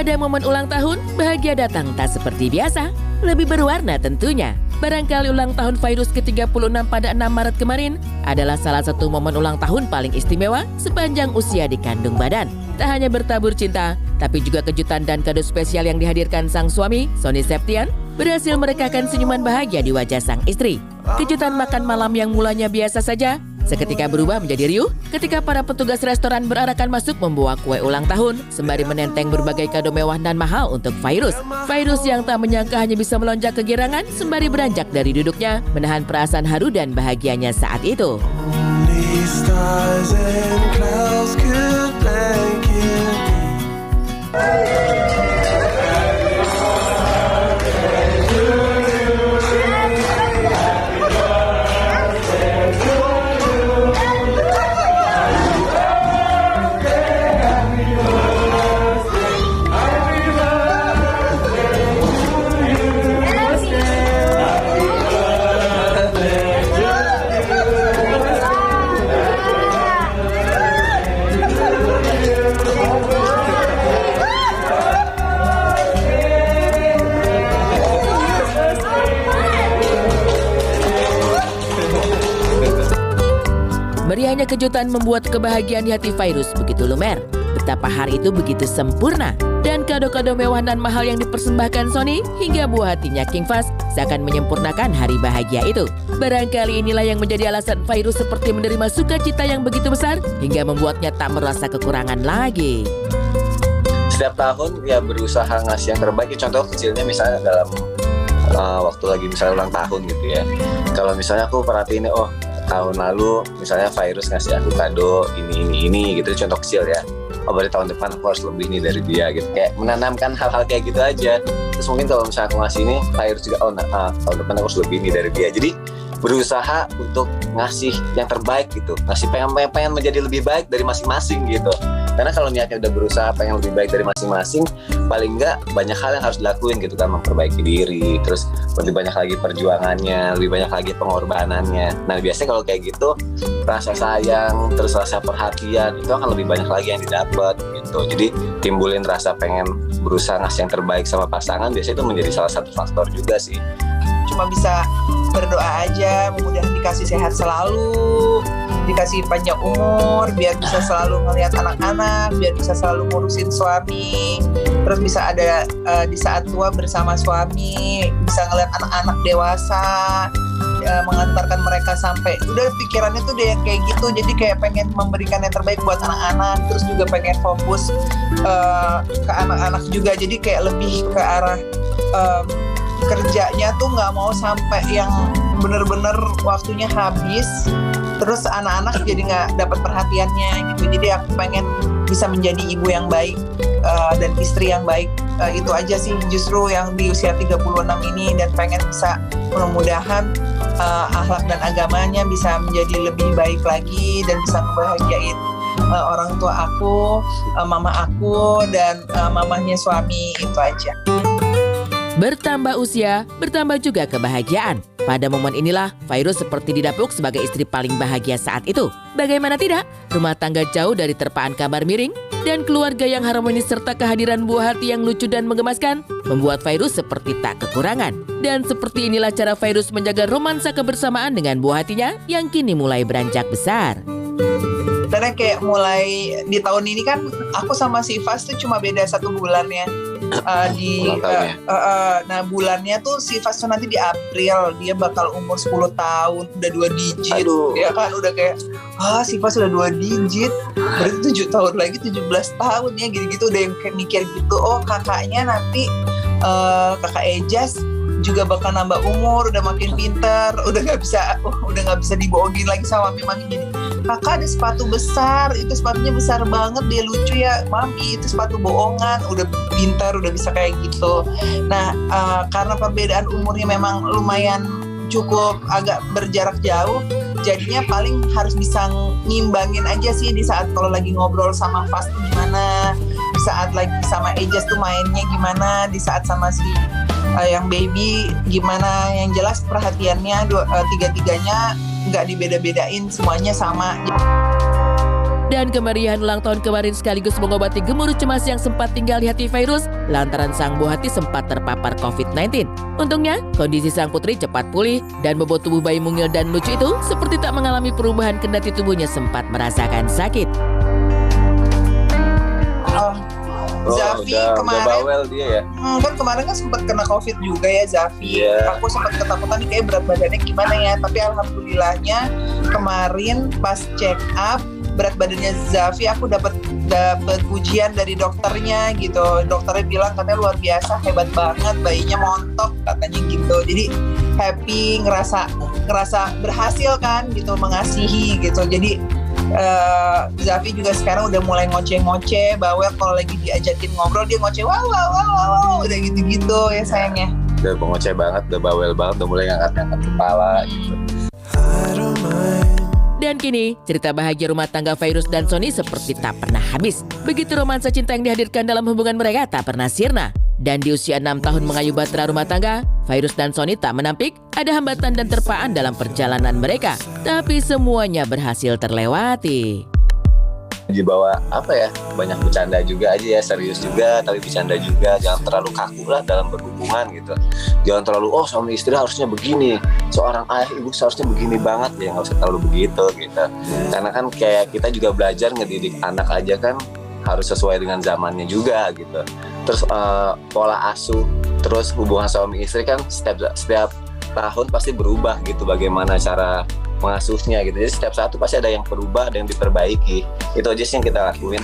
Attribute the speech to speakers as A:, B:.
A: Pada momen ulang tahun, bahagia datang tak seperti biasa, lebih berwarna tentunya. Barangkali ulang tahun Fairuz ke-36 pada 6 Maret kemarin adalah salah satu momen ulang tahun paling istimewa sepanjang usia di kandung badan. Tak hanya bertabur cinta, tapi juga kejutan dan kado spesial yang dihadirkan sang suami, Sony Septian, berhasil merekahkan senyuman bahagia di wajah sang istri. Kejutan makan malam yang mulanya biasa saja, seketika berubah menjadi riuh ketika para petugas restoran berarakan masuk membawa kue ulang tahun sembari menenteng berbagai kado mewah dan mahal untuk Fairuz. Fairuz yang tak menyangka hanya bisa melonjak kegirangan sembari beranjak dari duduknya, menahan perasaan haru dan bahagianya saat itu. Meriahnya kejutan membuat kebahagiaan di hati Fairuz begitu lumer. Betapa hari itu begitu sempurna. Dan kado-kado mewah dan mahal yang dipersembahkan Sony hingga buah hatinya King Fahz seakan menyempurnakan hari bahagia itu. Barangkali inilah yang menjadi alasan Fairuz seperti menerima sukacita yang begitu besar hingga membuatnya tak merasa kekurangan lagi.
B: Setiap tahun ya berusaha ngasih yang terbaik. Contoh kecilnya misalnya dalam waktu lagi misalnya ulang tahun gitu ya. Kalau misalnya aku perhatiin tahun lalu misalnya Fairuz ngasih aku kado ini gitu, contoh kecil ya. Berarti tahun depan aku harus lebih nih dari dia gitu. Kayak menanamkan hal-hal kayak gitu aja. Terus mungkin kalau misalnya aku ngasih ini, Fairuz juga tahun depan aku harus lebih nih dari dia. Jadi berusaha untuk ngasih yang terbaik gitu. Ngasih pengen menjadi lebih baik dari masing-masing gitu. Karena kalau niatnya udah berusaha pengen lebih baik dari masing-masing, paling enggak banyak hal yang harus dilakuin gitu kan, memperbaiki diri, terus lebih banyak lagi perjuangannya, lebih banyak lagi pengorbanannya. Nah biasanya kalau kayak gitu, rasa sayang, terus rasa perhatian itu akan lebih banyak lagi yang didapat gitu. Jadi timbulin rasa pengen berusaha ngasih yang terbaik sama pasangan, biasanya itu menjadi salah satu faktor juga sih.
C: Cuma bisa berdoa aja, mudah-mudahan dikasih sehat selalu, dikasih panjang umur, biar bisa selalu ngelihat anak-anak, biar bisa selalu ngurusin suami, terus bisa ada di saat tua bersama suami, bisa ngelihat anak-anak dewasa, mengantarkan mereka sampai, udah pikirannya tuh deh yang kayak gitu, jadi kayak pengen memberikan yang terbaik buat anak-anak, terus juga pengen fokus ke anak-anak juga, jadi kayak lebih ke arah kerjanya tuh nggak mau sampai yang bener-bener waktunya habis terus anak-anak jadi nggak dapat perhatiannya gitu. Jadi aku pengen bisa menjadi ibu yang baik dan istri yang baik. Itu aja sih justru yang di usia 36 ini, dan pengen bisa mudah-mudahan akhlak dan agamanya bisa menjadi lebih baik lagi dan bisa membahagiain orang tua aku, mama aku, dan mamahnya suami. Itu aja.
A: Bertambah usia, bertambah juga kebahagiaan. Pada momen inilah, Fairuz seperti didapuk sebagai istri paling bahagia saat itu. Bagaimana tidak, rumah tangga jauh dari terpaan kabar miring, dan keluarga yang harmonis serta kehadiran buah hati yang lucu dan menggemaskan, membuat Fairuz seperti tak kekurangan. Dan seperti inilah cara Fairuz menjaga romansa kebersamaan dengan buah hatinya yang kini mulai beranjak besar.
C: Karena kayak mulai di tahun ini kan aku sama si Fahz tuh cuma beda 1 bulan ya. Nah bulannya tuh si Fahz tuh nanti di April, dia bakal umur 10 tahun, udah 2 digit. Aduh. Ya kan udah kayak si Fahz udah 2 digit, berarti 7 tahun lagi 17 tahun ya, gitu-gitu udah yang kayak mikir gitu. Kakaknya nanti kakak Ejas juga bakal nambah umur, udah makin pintar, udah nggak bisa dibohongin lagi sama mami. Gini, kakak ada sepatu besar, itu sepatunya besar banget, dia lucu ya mami, itu sepatu bohongan, udah pintar, udah bisa kayak gitu. Nah karena perbedaan umurnya memang lumayan cukup agak berjarak jauh, jadinya paling harus bisa ngimbangin aja sih di saat kalau lagi ngobrol sama Fahz tuh gimana, di saat lagi sama Ejas tuh mainnya gimana, di saat sama si yang baby gimana. Yang jelas perhatiannya tiga-tiganya nggak dibeda-bedain, semuanya sama.
A: Dan kemeriahan ulang tahun kemarin sekaligus mengobati gemuruh cemas yang sempat tinggal di hati virus lantaran sang buah hati sempat terpapar COVID-19. Untungnya, kondisi sang putri cepat pulih dan bobot tubuh bayi mungil dan lucu itu seperti tak mengalami perubahan kendati tubuhnya sempat merasakan sakit.
C: Zafi kemarin
B: udah bawel dia ya.
C: Kan kemarin kan sempat kena COVID juga ya Zafi.
B: Iya.
C: Aku sempat ketakutan nih kayak berat badannya gimana ya. Tapi alhamdulillahnya kemarin pas check up berat badannya Zafi aku dapat pujian dari dokternya gitu. Dokternya bilang katanya luar biasa, hebat banget, bayinya montok katanya gitu. Jadi happy, ngerasa berhasil kan gitu, mengasihi gitu. Jadi Zafi juga sekarang udah mulai ngoceh-ngoceh, bawel kalau lagi diajakin ngobrol dia ngoceh wow udah gitu-gitu ya sayangnya.
B: Udah pengoceh banget, udah bawel banget, udah mulai ngangkat-ngangkat kepala gitu.
A: Dan kini, cerita bahagia rumah tangga Virus dan Sony seperti tak pernah habis. Begitu romansa cinta yang dihadirkan dalam hubungan mereka tak pernah sirna. Dan di usia 6 tahun mengayuh bahtera rumah tangga, Virus dan Sony tak menampik ada hambatan dan terpaan dalam perjalanan mereka. Tapi semuanya berhasil terlewati.
B: Dibawa banyak bercanda juga aja ya, serius juga tapi bercanda juga, jangan terlalu kaku lah dalam berhubungan gitu. Jangan terlalu suami istri harusnya begini, seorang ayah ibu seharusnya begini banget ya, nggak usah terlalu begitu gitu. Karena kan kayak kita juga belajar ngedidik anak aja kan harus sesuai dengan zamannya juga gitu. Terus pola asuh, terus hubungan suami istri kan setiap tahun pasti berubah gitu, bagaimana cara mengasuhnya gitu. Jadi setiap satu pasti ada yang berubah, ada yang diperbaiki. Itu aja sih yang kita lakuin.